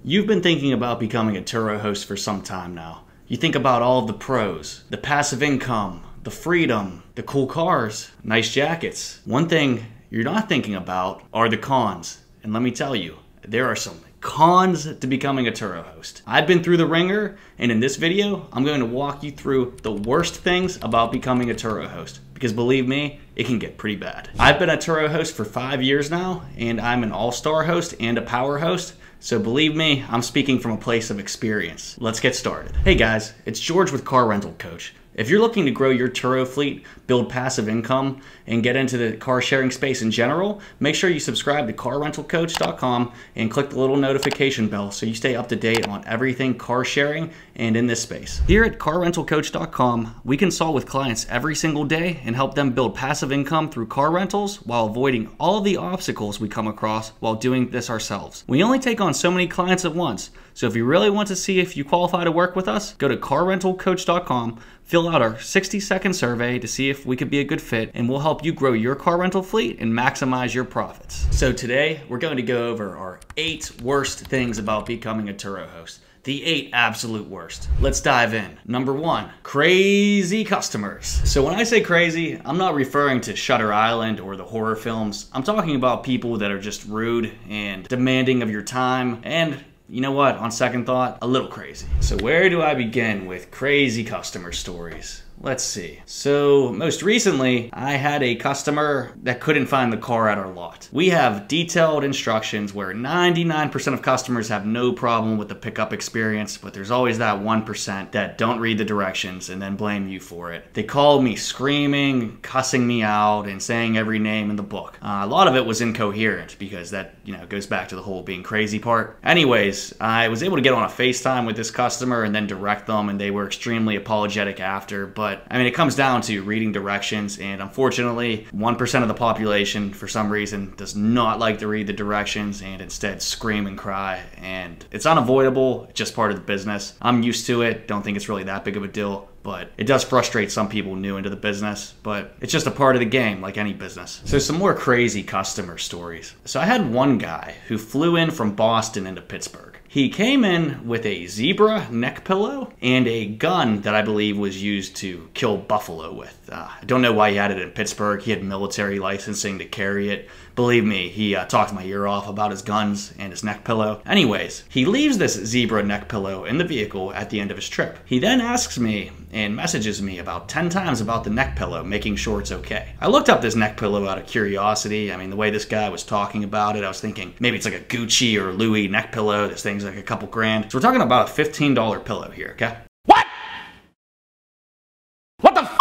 You've been thinking about becoming a Turo host for some time now. You think about all of the pros, the passive income, the freedom, the cool cars, nice jackets. One thing you're not thinking about are the cons. And let me tell you, there are some cons to becoming a Turo host. I've been through the ringer, and in this video, I'm going to walk you through the worst things about becoming a Turo host. Because believe me, it can get pretty bad. I've been a Turo host for 5 years now, and I'm an all-star host and a power host. So believe me, I'm speaking from a place of experience. Let's get started. Hey guys, it's George with Car Rental Coach. If you're looking to grow your Turo fleet, build passive income, and get into the car sharing space in general, make sure you subscribe to carrentalcoach.com and click the little notification bell so you stay up to date on everything car sharing and in this space. Here at carrentalcoach.com, we consult with clients every single day and help them build passive income through car rentals while avoiding all of the obstacles we come across while doing this ourselves. We only take on so many clients at once, so if you really want to see if you qualify to work with us, go to carrentalcoach.com, fill out our 60-second survey to see if we could be a good fit, and we'll help you grow your car rental fleet and maximize your profits. So today, we're going to go over our 8 worst things about becoming a Turo host. The 8 absolute worst. Let's dive in. Number 1, crazy customers. So when I say crazy, I'm not referring to Shutter Island or the horror films. I'm talking about people that are just rude and demanding of your time, and you know what, on second thought, a little crazy. So where do I begin with crazy customer stories? Let's see. So most recently, I had a customer that couldn't find the car at our lot. We have detailed instructions where 99% of customers have no problem with the pickup experience, but there's always that 1% that don't read the directions and then blame you for it. They called me screaming, cussing me out, and saying every name in the book. A lot of it was incoherent because that, goes back to the whole being crazy part. Anyways, I was able to get on a FaceTime with this customer and then direct them, and they were extremely apologetic after, but I mean, it comes down to reading directions, and unfortunately, 1% of the population, for some reason, does not like to read the directions and instead scream and cry, and it's unavoidable. It's just part of the business. I'm used to it. Don't think it's really that big of a deal, but it does frustrate some people new into the business, but it's just a part of the game, like any business. So some more crazy customer stories. So I had one guy who flew in from Boston into Pittsburgh. He came in with a zebra neck pillow and a gun that I believe was used to kill buffalo with. I don't know why he had it in Pittsburgh. He had military licensing to carry it. Believe me, he talked my ear off about his guns and his neck pillow. Anyways, he leaves this zebra neck pillow in the vehicle at the end of his trip. He then asks me and messages me about 10 times about the neck pillow, making sure it's okay. I looked up this neck pillow out of curiosity. I mean, the way this guy was talking about it, I was thinking maybe it's like a Gucci or Louis neck pillow. This thing's like a couple grand. So we're talking about a $15 pillow here, okay? What? What the f?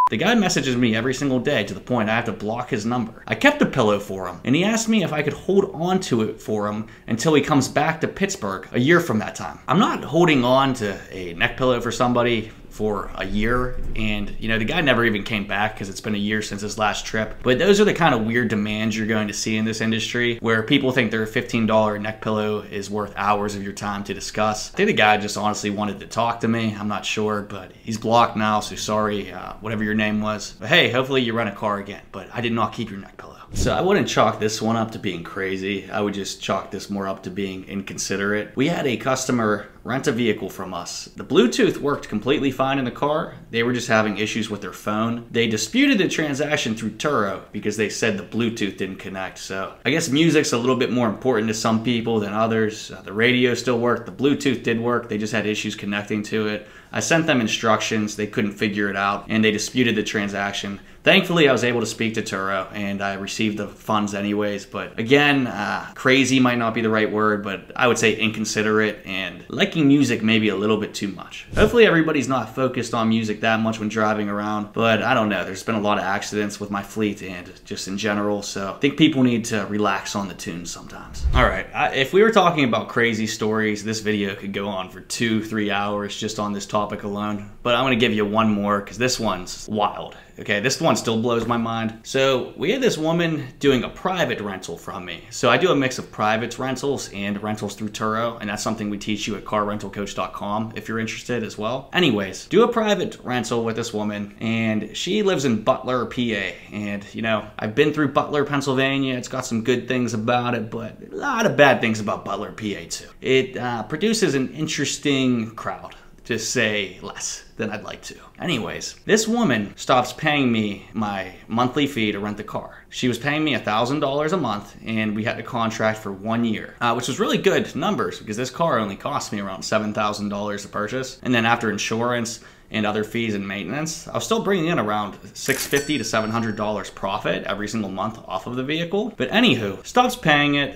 The guy messages me every single day to the point I have to block his number. I kept the pillow for him, and he asked me if I could hold on to it for him until he comes back to Pittsburgh a year from that time. I'm not holding on to a neck pillow for somebody for a year, and the guy never even came back because it's been a year since his last trip. But those are the kind of weird demands you're going to see in this industry, where people think their $15 neck pillow is worth hours of your time to discuss. I think the guy just honestly wanted to talk to me. I'm not sure, but he's blocked now, so sorry, whatever your name was. But hey, hopefully you rent a car again, but I did not keep your neck pillow. So I wouldn't chalk this one up to being crazy. I would just chalk this more up to being inconsiderate. We had a customer rent a vehicle from us. The Bluetooth worked completely fine in the car. They were just having issues with their phone. They disputed the transaction through Turo because they said the Bluetooth didn't connect. So I guess music's a little bit more important to some people than others. The radio still worked. The Bluetooth did work. They just had issues connecting to it. I sent them instructions. They couldn't figure it out, and they disputed the transaction. Thankfully, I was able to speak to Turo, and I received the funds anyways. But again, crazy might not be the right word, but I would say inconsiderate and liking music maybe a little bit too much. Hopefully everybody's not focused on music that much when driving around, but I don't know. There's been a lot of accidents with my fleet and just in general, so I think people need to relax on the tunes sometimes. All right, if we were talking about crazy stories, this video could go on for 2-3 hours just on this topic alone, but I'm gonna give you one more because this one's wild. Okay, this one still blows my mind. So we had this woman doing a private rental from me. So I do a mix of private rentals and rentals through Turo, and that's something we teach you at carrentalcoach.com if you're interested as well. Anyways, do a private rental with this woman, and she lives in Butler, PA. And you know, I've been through Butler, Pennsylvania. It's got some good things about it, but a lot of bad things about Butler, PA too. It produces an interesting crowd, to say less than I'd like to. Anyways, this woman stops paying me my monthly fee to rent the car. She was paying me $1,000 a month, and we had a contract for 1 year, which was really good numbers because this car only cost me around $7,000 to purchase. And then after insurance and other fees and maintenance, I was still bringing in around $650 to $700 profit every single month off of the vehicle. But anywho, stops paying it,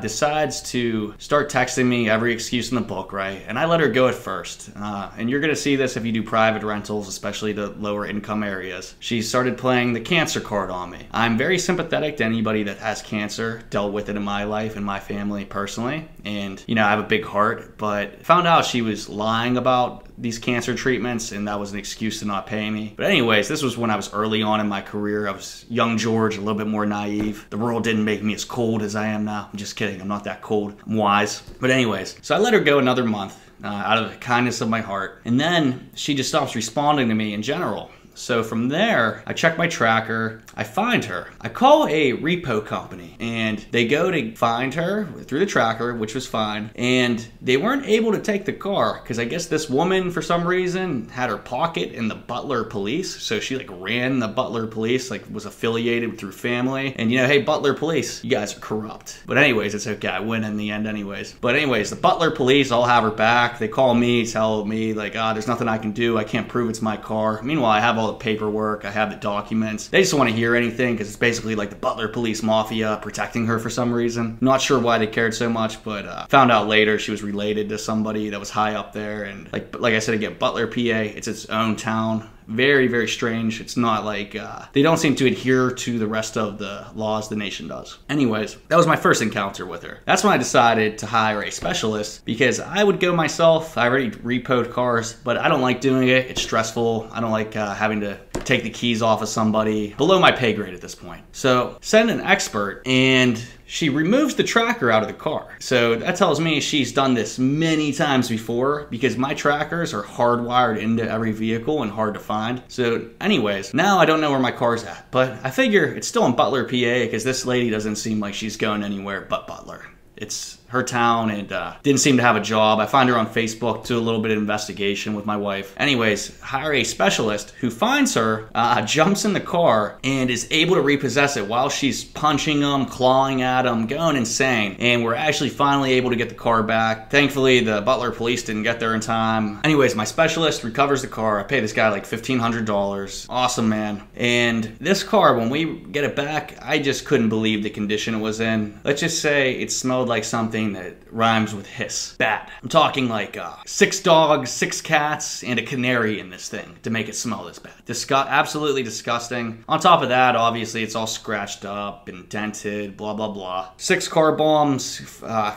decides to start texting me every excuse in the book, right? And I let her go at first. And you're gonna see this if you do private rentals, especially the lower income areas. She started playing the cancer card on me. I'm very sympathetic to anybody that has cancer, dealt with it in my life and my family personally. And you know, I have a big heart, but found out she was lying about these cancer treatments, and that was an excuse to not pay me. But anyways, this was when I was early on in my career. I was young George, a little bit more naive. The world didn't make me as cold as I am now. I'm just kidding, I'm not that cold, I'm wise. But anyways, so I let her go another month out of the kindness of my heart. And then she just stops responding to me in general. So from there, I check my tracker, I find her. I call a repo company, and they go to find her through the tracker, which was fine, and they weren't able to take the car because I guess this woman, for some reason, had her pocket in the Butler police. So she like ran the Butler police, like was affiliated through family. And you know, hey, Butler police, you guys are corrupt. But anyways, it's okay, I win in the end anyways. But anyways, the Butler police all have her back. They call me, tell me like, there's nothing I can do. I can't prove it's my car. Meanwhile, I have all the paperwork, I have the documents. They just don't want to hear anything because it's basically like the Butler police mafia protecting her for some reason. Not sure why they cared so much, but found out later she was related to somebody that was high up there. And like I said again, Butler, PA, it's its own town. Very, very strange. It's not like, they don't seem to adhere to the rest of the laws the nation does. Anyways, that was my first encounter with her. That's when I decided to hire a specialist because I would go myself. I already repoed cars, but I don't like doing it. It's stressful. I don't like having to take the keys off of somebody. Below my pay grade at this point. So send an expert, and she removes the tracker out of the car. So that tells me she's done this many times before because my trackers are hardwired into every vehicle and hard to find. So anyways, now I don't know where my car's at, but I figure it's still in Butler, PA because this lady doesn't seem like she's going anywhere but Butler. It's her town, and didn't seem to have a job. I find her on Facebook, do a little bit of investigation with my wife. Anyways, hire a specialist who finds her, jumps in the car, and is able to repossess it while she's punching them, clawing at them, going insane. And we're actually finally able to get the car back. Thankfully, the Butler police didn't get there in time. Anyways, my specialist recovers the car. I pay this guy like $1,500. Awesome, man. And this car, when we get it back, I just couldn't believe the condition it was in. Let's just say it smelled like something that rhymes with hiss. Bad. I'm talking like 6 dogs, 6 cats, and a canary in this thing to make it smell this bad. Absolutely disgusting. On top of that, obviously, it's all scratched up and dented, blah, blah, blah. 6 car bombs,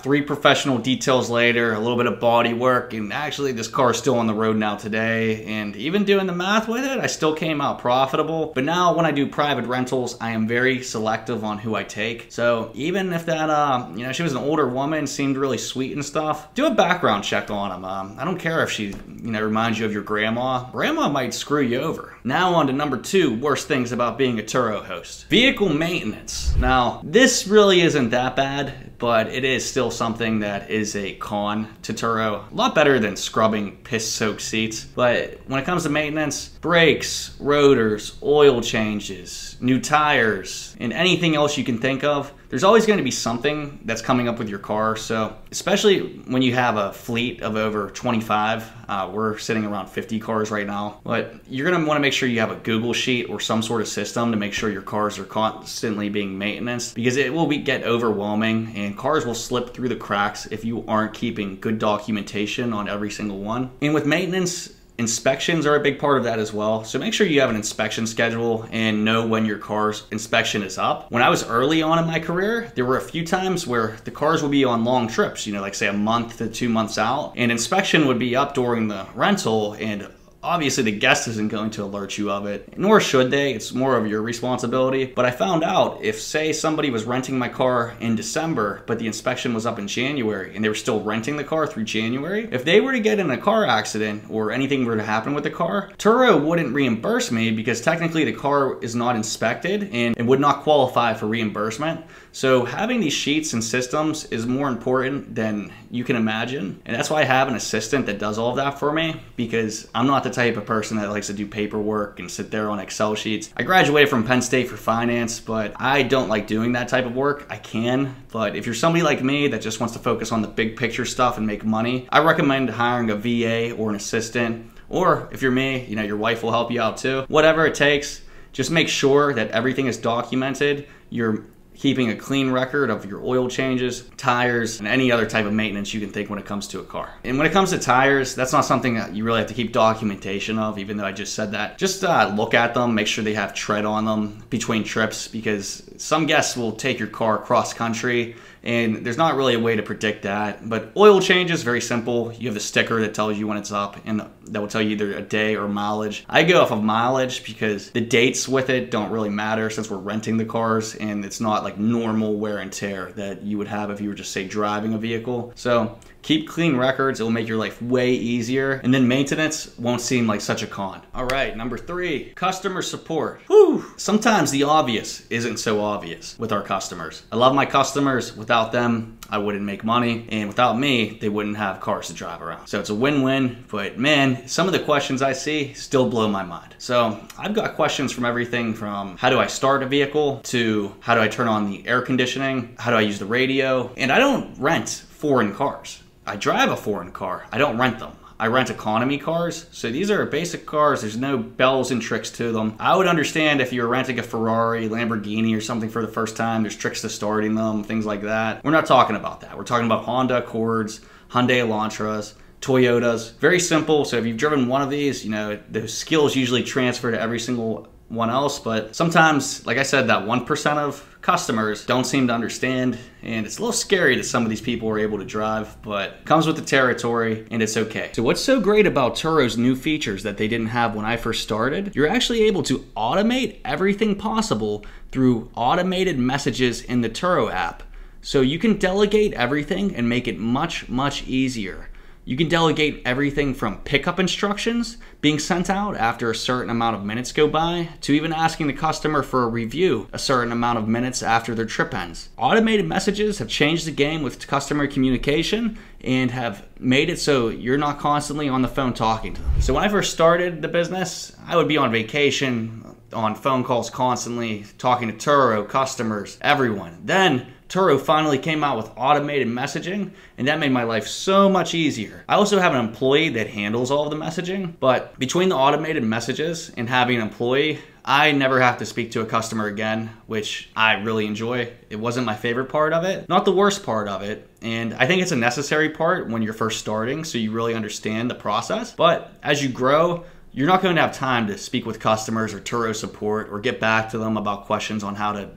3 professional details later, a little bit of body work, and actually this car is still on the road now today, and even doing the math with it, I still came out profitable. But now when I do private rentals, I am very selective on who I take. So even if that, you know, she was an older woman, seemed really sweet and stuff, do a background check on them. I don't care if she, you know, reminds you of your grandma. Grandma might screw you over. Now on to number 2 worst things about being a Turo host. Vehicle maintenance. Now, this really isn't that bad, but it is still something that is a con to Turo. A lot better than scrubbing piss-soaked seats. But when it comes to maintenance, brakes, rotors, oil changes, new tires, and anything else you can think of, there's always going to be something that's coming up with your car. So especially when you have a fleet of over 25, we're sitting around 50 cars right now, but you're going to want to make sure you have a Google sheet or some sort of system to make sure your cars are constantly being maintained, because it will get overwhelming and cars will slip through the cracks if you aren't keeping good documentation on every single one. And with maintenance, inspections are a big part of that as well. So make sure you have an inspection schedule and know when your car's inspection is up. When I was early on in my career, there were a few times where the cars would be on long trips, you know, like say a month to 2 months out, and inspection would be up during the rental, and Obviously, the guest isn't going to alert you of it, nor should they. It's more of your responsibility. But I found out if, say, somebody was renting my car in December, but the inspection was up in January, and they were still renting the car through January, if they were to get in a car accident or anything were to happen with the car, Turo wouldn't reimburse me because technically the car is not inspected and it would not qualify for reimbursement. So having these sheets and systems is more important than you can imagine. And that's why I have an assistant that does all of that for me, because I'm not the type of person that likes to do paperwork and sit there on Excel sheets. I graduated from Penn State for finance, but I don't like doing that type of work. I can, but if you're somebody like me that just wants to focus on the big picture stuff and make money, I recommend hiring a VA or an assistant. Or if you're me, you know, your wife will help you out too. Whatever it takes, just make sure that everything is documented. You're keeping a clean record of your oil changes, tires, and any other type of maintenance you can think when it comes to a car. And when it comes to tires, that's not something that you really have to keep documentation of, even though I just said that. Just look at them, make sure they have tread on them between trips, because some guests will take your car cross country and there's not really a way to predict that. But oil changes, very simple. You have the sticker that tells you when it's up, and that will tell you either a day or mileage. I go off of mileage because the dates with it don't really matter, since we're renting the cars and it's not like normal wear and tear that you would have if you were just, say, driving a vehicle. So keep clean records. It will make your life way easier, and then maintenance won't seem like such a con. All right, number 3, customer support. Whew. Sometimes the obvious isn't so obvious with our customers. I love my customers. Without them, I wouldn't make money, and without me, they wouldn't have cars to drive around. So it's a win-win, but man, some of the questions I see still blow my mind. So I've got questions from everything from how do I start a vehicle to how do I turn on the air conditioning, how do I use the radio, and I don't rent foreign cars. I drive a foreign car. I don't rent them. I rent economy cars. So these are basic cars. There's no bells and tricks to them. I would understand if you were renting a Ferrari, Lamborghini, or something for the first time. There's tricks to starting them, things like that. We're not talking about that. We're talking about Honda Accords, Hyundai Elantras, Toyotas. Very simple. So if you've driven one of these, you know, those skills usually transfer to every single one else. But sometimes, like I said, that 1% of customers don't seem to understand, and it's a little scary that some of these people are able to drive, but it comes with the territory and it's okay. So what's so great about Turo's new features that they didn't have when I first started? You're actually able to automate everything possible through automated messages in the Turo app. So you can delegate everything and make it much, much easier. You can delegate everything from pickup instructions being sent out after a certain amount of minutes go by, to even asking the customer for a review a certain amount of minutes after their trip ends. Automated messages have changed the game with customer communication and have made it so you're not constantly on the phone talking to them. So when I first started the business, I would be on vacation, on phone calls constantly, talking to Turo, customers, everyone. Then Turo finally came out with automated messaging, and that made my life so much easier. I also have an employee that handles all of the messaging, but between the automated messages and having an employee, I never have to speak to a customer again, which I really enjoy. It wasn't my favorite part of it, not the worst part of it, and I think it's a necessary part when you're first starting, so you really understand the process. But as you grow, you're not going to have time to speak with customers or Turo support or get back to them about questions on how to,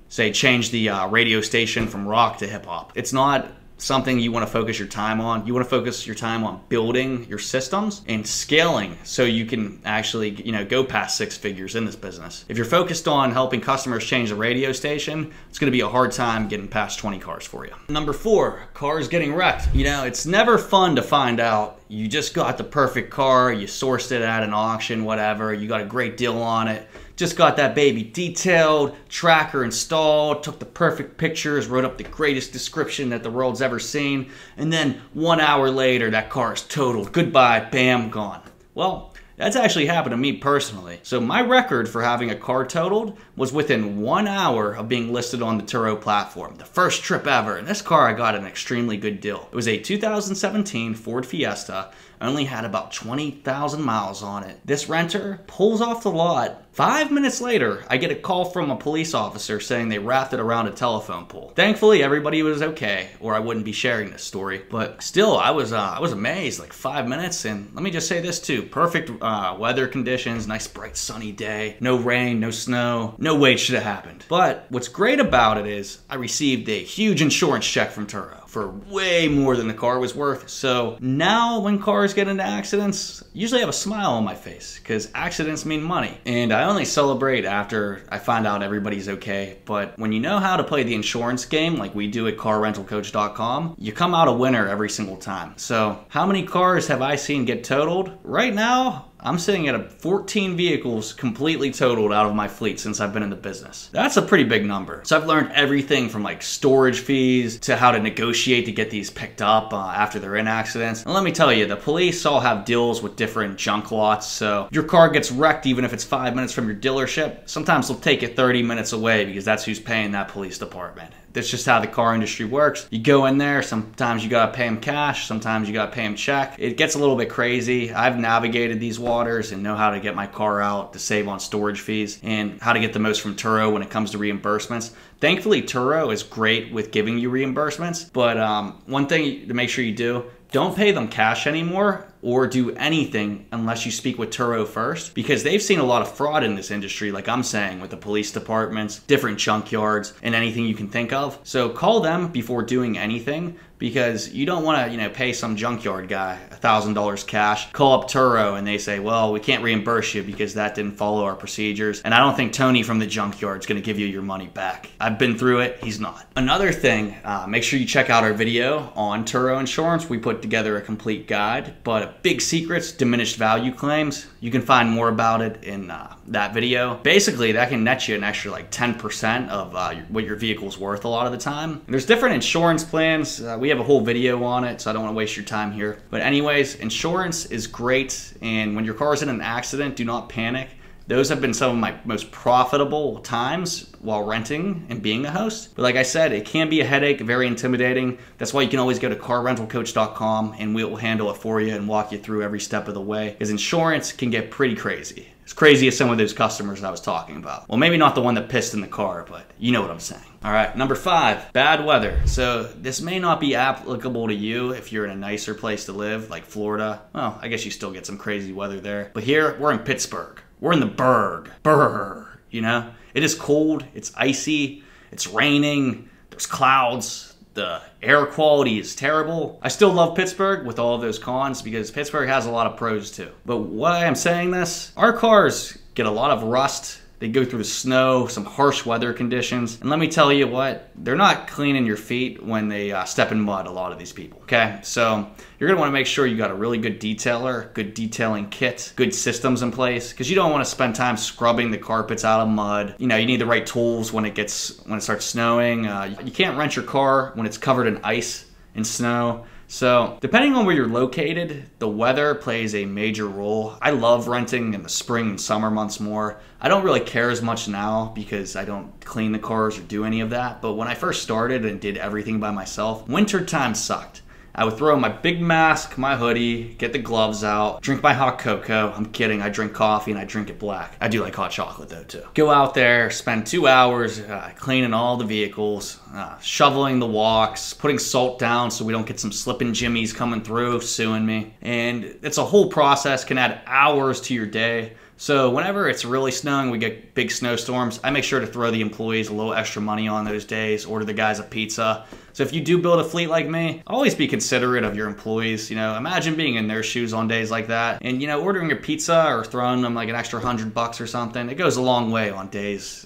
say, change the radio station from rock to hip hop. It's not something you want to focus your time on. You want to focus your time on building your systems and scaling so you can actually, go past 6 figures in this business. If you're focused on helping customers change the radio station, it's going to be a hard time getting past 20 cars for you. Number 4, cars getting wrecked. It's never fun to find out you just got the perfect car, you sourced it at an auction, whatever, you got a great deal on it. Just got that baby detailed, tracker installed, took the perfect pictures, wrote up the greatest description that the world's ever seen, and then 1 hour later, that car is totaled. Goodbye, bam, gone. Well, that's actually happened to me personally. So my record for having a car totaled was within 1 hour of being listed on the Turo platform. The first trip ever, and this car I got an extremely good deal. It was a 2017 Ford Fiesta. I only had about 20,000 miles on it. This renter pulls off the lot. 5 minutes later, I get a call from a police officer saying they wrapped it around a telephone pole. Thankfully, everybody was okay, or I wouldn't be sharing this story. But still, I was amazed, like 5 minutes. And let me just say this too, perfect weather conditions, nice bright sunny day, no rain, no snow, no way it should have happened. But what's great about it is I received a huge insurance check from Turo. for way more than the car was worth. So now when cars get into accidents, I usually have a smile on my face because accidents mean money. And I only celebrate after I find out everybody's okay. But when you know how to play the insurance game like we do at carrentalcoach.com, you come out a winner every single time. So how many cars have I seen get totaled? Right now, I'm sitting at 14 vehicles completely totaled out of my fleet since I've been in the business. That's a pretty big number. So I've learned everything from like storage fees to how to negotiate to get these picked up after they're in accidents. And let me tell you, the police all have deals with different junk lots. So your car gets wrecked even if it's 5 minutes from your dealership. Sometimes they'll take it 30 minutes away because that's who's paying that police department. That's just how the car industry works. You go in there, sometimes you gotta pay them cash, sometimes you gotta pay them check. It gets a little bit crazy. I've navigated these waters and know how to get my car out to save on storage fees and how to get the most from Turo when it comes to reimbursements. Thankfully, Turo is great with giving you reimbursements, but one thing to make sure you do, don't pay them cash anymore or do anything unless you speak with Turo first, because they've seen a lot of fraud in this industry, like I'm saying, with the police departments, different junkyards, and anything you can think of. So call them before doing anything, because you don't want to, pay some junkyard guy $1,000 cash, call up Turo and they say, well, we can't reimburse you because that didn't follow our procedures. And I don't think Tony from the junkyard is going to give you your money back. I've been through it. He's not. Another thing, make sure you check out our video on Turo Insurance. We put together a complete guide, but big secrets, diminished value claims. You can find more about it in that video. Basically, that can net you an extra like 10% of what your vehicle's worth a lot of the time. And there's different insurance plans. We have a whole video on it, so I don't want to waste your time here. But anyways, insurance is great, and when your car is in an accident, do not panic. Those have been some of my most profitable times while renting and being a host. But like I said, it can be a headache, very intimidating. That's why you can always go to carrentalcoach.com and we'll handle it for you and walk you through every step of the way, because insurance can get pretty crazy. As crazy as some of those customers I was talking about. Well, maybe not the one that pissed in the car, but you know what I'm saying. All right, number 5, bad weather. So this may not be applicable to you if you're in a nicer place to live, like Florida. Well, I guess you still get some crazy weather there. But here, we're in Pittsburgh. We're in the Burgh. It is cold, it's icy, it's raining, there's clouds, the air quality is terrible. I still love Pittsburgh with all of those cons because Pittsburgh has a lot of pros too. But why I'm saying this, our cars get a lot of rust. They go through the snow, some harsh weather conditions. And let me tell you what, they're not cleaning your feet when they step in mud, a lot of these people, okay? So you're gonna wanna make sure you got a really good detailer, good detailing kit, good systems in place, because you don't wanna spend time scrubbing the carpets out of mud. You need the right tools when it starts snowing. You can't rent your car when it's covered in ice and snow. So depending on where you're located, the weather plays a major role. I love renting in the spring and summer months more. I don't really care as much now because I don't clean the cars or do any of that. But when I first started and did everything by myself, winter time sucked. I would throw my big mask, my hoodie, get the gloves out, drink my hot cocoa. I'm kidding, I drink coffee and I drink it black. I do like hot chocolate though too. Go out there, spend 2 hours cleaning all the vehicles, shoveling the walks, putting salt down so we don't get some slipping jimmies coming through, suing me. And it's a whole process, can add hours to your day. So whenever it's really snowing, we get big snowstorms, I make sure to throw the employees a little extra money on those days, order the guys a pizza. So if you do build a fleet like me, always be considerate of your employees. Imagine being in their shoes on days like that. And ordering a pizza or throwing them like an extra $100 or something, it goes a long way on days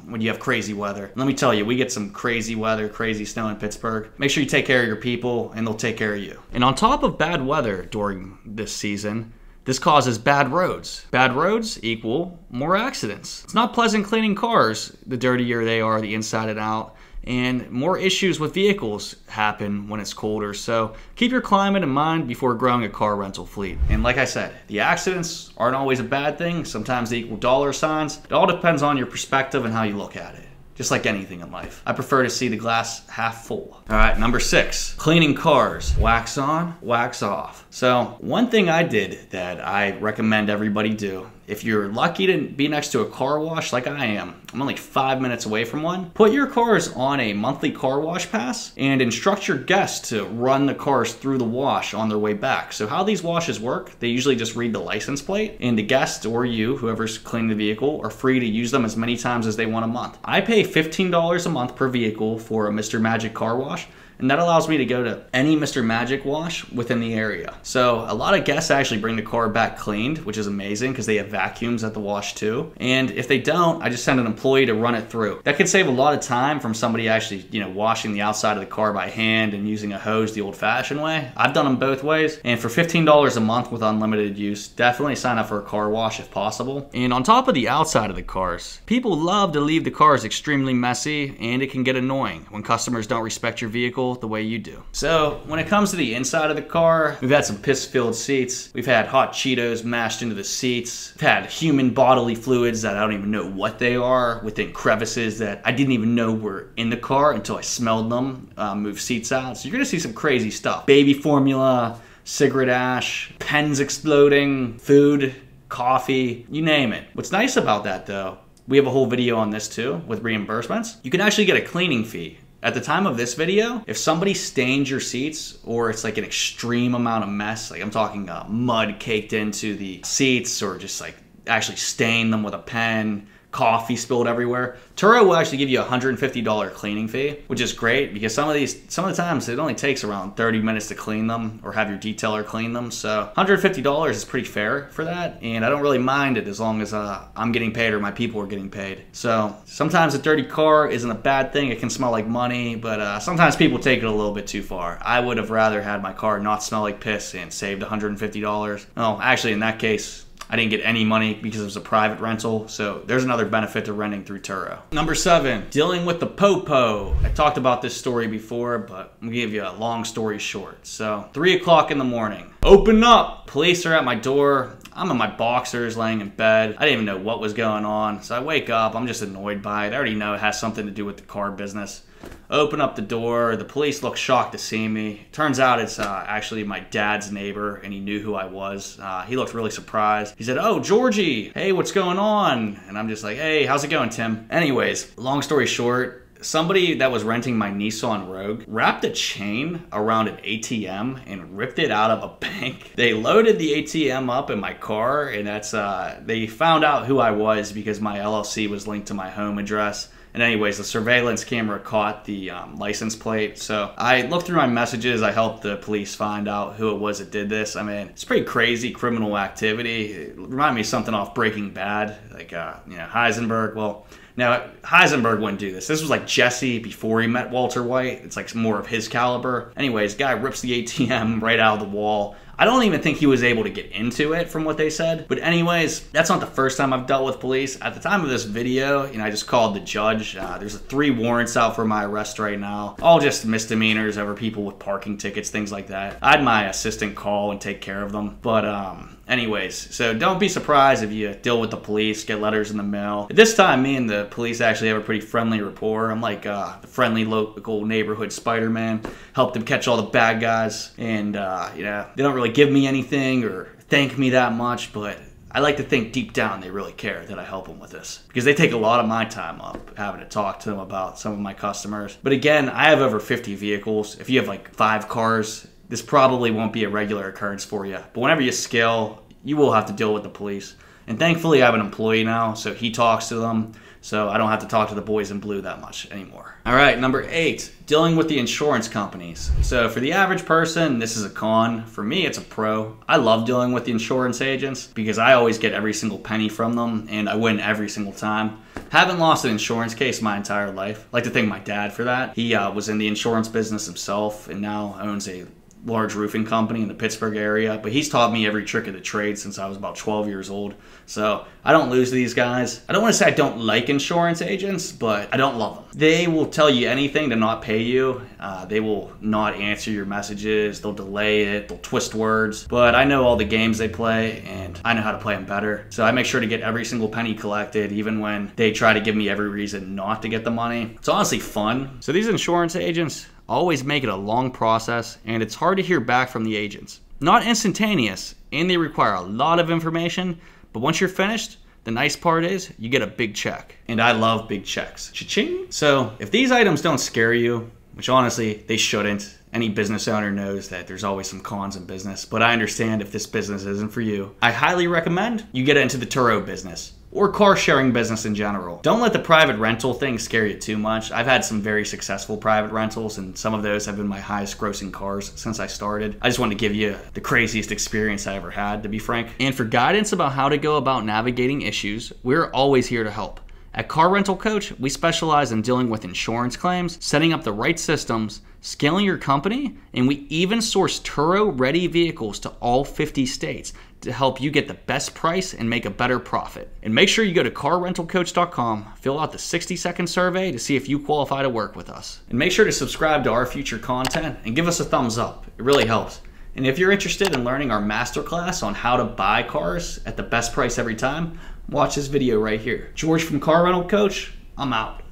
when you have crazy weather. And let me tell you, we get some crazy weather, crazy snow in Pittsburgh. Make sure you take care of your people and they'll take care of you. And on top of bad weather during this season, this causes bad roads. Bad roads equal more accidents. It's not pleasant cleaning cars. The dirtier they are, the inside and out. And more issues with vehicles happen when it's colder. So keep your climate in mind before growing a car rental fleet. And like I said, the accidents aren't always a bad thing. Sometimes they equal dollar signs. It all depends on your perspective and how you look at it. Just like anything in life. I prefer to see the glass half full. All right, number 6, cleaning cars. Wax on, wax off. So one thing I did that I recommend everybody do, if you're lucky to be next to a car wash like I am, I'm only 5 minutes away from one, put your cars on a monthly car wash pass and instruct your guests to run the cars through the wash on their way back. So how these washes work, they usually just read the license plate, and the guest or you, whoever's cleaning the vehicle, are free to use them as many times as they want a month. I pay $15 a month per vehicle for a Mr. Magic car wash. and that allows me to go to any Mr. Magic wash within the area. So a lot of guests actually bring the car back cleaned, which is amazing because they have vacuums at the wash too. And if they don't, I just send an employee to run it through. That could save a lot of time from somebody actually, washing the outside of the car by hand and using a hose the old-fashioned way. I've done them both ways, and for $15 a month with unlimited use, definitely sign up for a car wash if possible. And on top of the outside of the cars, people love to leave the cars extremely messy, and it can get annoying when customers don't respect your vehicle the way you do. So when it comes to the inside of the car, we've had some piss-filled seats, we've had hot Cheetos mashed into the seats, we've had human bodily fluids that I don't even know what they are within crevices that I didn't even know were in the car until I smelled them move seats out. So you're gonna see some crazy stuff. Baby formula, cigarette ash, pens exploding, food, coffee, you name it. What's nice about that though, we have a whole video on this too with reimbursements. You can actually get a cleaning fee. At the time of this video, if somebody stains your seats or it's like an extreme amount of mess, like I'm talking mud caked into the seats or just like actually stain them with a pen, coffee spilled everywhere, Turo will actually give you a $150 cleaning fee, which is great because some of the times it only takes around 30 minutes to clean them or have your detailer clean them. So $150 is pretty fair for that, and I don't really mind it as long as I'm getting paid or my people are getting paid. So sometimes a dirty car isn't a bad thing. It can smell like money, but sometimes people take it a little bit too far. I would have rather had my car not smell like piss and saved $150. Well, actually in that case, I didn't get any money because it was a private rental, so there's another benefit to renting through Turo. Number 7, dealing with the popo. I talked about this story before, but I'm gonna give you a long story short. So 3 o'clock in the morning, open up. Police are at my door. I'm in my boxers laying in bed. I didn't even know what was going on. So I wake up, I'm just annoyed by it. I already know it has something to do with the car business. Open up the door, the police look shocked to see me. Turns out it's actually my dad's neighbor, and he knew who I was. He looked really surprised. He said, "Oh, Georgie, hey, what's going on?" And I'm just like, "Hey, how's it going, Tim?" Anyways, long story short, somebody that was renting my Nissan Rogue wrapped a chain around an ATM and ripped it out of a bank. They loaded the ATM up in my car, and that's they found out who I was because my LLC was linked to my home address. And anyways, the surveillance camera caught the license plate. So I looked through my messages. I helped the police find out who it was that did this. I mean, it's pretty crazy criminal activity. It reminded me of something off Breaking Bad, like Heisenberg. Well, now Heisenberg wouldn't do this. This was like Jesse before he met Walter White. It's like more of his caliber. Anyways, guy rips the ATM right out of the wall. I don't even think he was able to get into it from what they said. But anyways, that's not the first time I've dealt with police. At the time of this video, I just called the judge. There's 3 warrants out for my arrest right now. All just misdemeanors over people with parking tickets, things like that. I had my assistant call and take care of them. But anyways, so don't be surprised if you deal with the police, get letters in the mail. At this time, me and the police actually have a pretty friendly rapport. I'm like the friendly local neighborhood Spider-Man. Help them catch all the bad guys. And, they don't really give me anything or thank me that much, but I like to think deep down they really care that I help them with this because they take a lot of my time up having to talk to them about some of my customers. But again, I have over 50 vehicles. If you have like 5 cars, this probably won't be a regular occurrence for you. But whenever you scale, you will have to deal with the police. And thankfully I have an employee now, so he talks to them. So I don't have to talk to the boys in blue that much anymore. All right, number 8, dealing with the insurance companies. So for the average person, this is a con. For me, it's a pro. I love dealing with the insurance agents because I always get every single penny from them and I win every single time. Haven't lost an insurance case my entire life. I like to thank my dad for that. He was in the insurance business himself and now owns a large roofing company in the Pittsburgh area, but he's taught me every trick of the trade since I was about 12 years old. So I don't lose to these guys. I don't want to say I don't like insurance agents, but I don't love them. They will tell you anything to not pay you. They will not answer your messages. They'll delay it. They'll twist words. But I know all the games they play, and I know how to play them better. So I make sure to get every single penny collected, even when they try to give me every reason not to get the money. It's honestly fun. So these insurance agents always make it a long process, and it's hard to hear back from the agents. Not instantaneous, and they require a lot of information, but once you're finished, the nice part is you get a big check. And I love big checks. Cha-ching! So if these items don't scare you, which honestly they shouldn't, any business owner knows that there's always some cons in business, but I understand if this business isn't for you. I highly recommend you get into the Turo business. or car sharing business in general. Don't let the private rental thing scare you too much. I've had some very successful private rentals, and some of those have been my highest grossing cars since I started. I just wanted to give you the craziest experience I ever had, to be frank. And for guidance about how to go about navigating issues, we're always here to help. At Car Rental Coach, we specialize in dealing with insurance claims, setting up the right systems, scaling your company, and we even source Turo-ready vehicles to all 50 states to help you get the best price and make a better profit. And make sure you go to carrentalcoach.com, fill out the 60-second survey to see if you qualify to work with us. And make sure to subscribe to our future content and give us a thumbs up. It really helps. And if you're interested in learning our masterclass on how to buy cars at the best price every time, watch this video right here. George from Car Rental Coach, I'm out.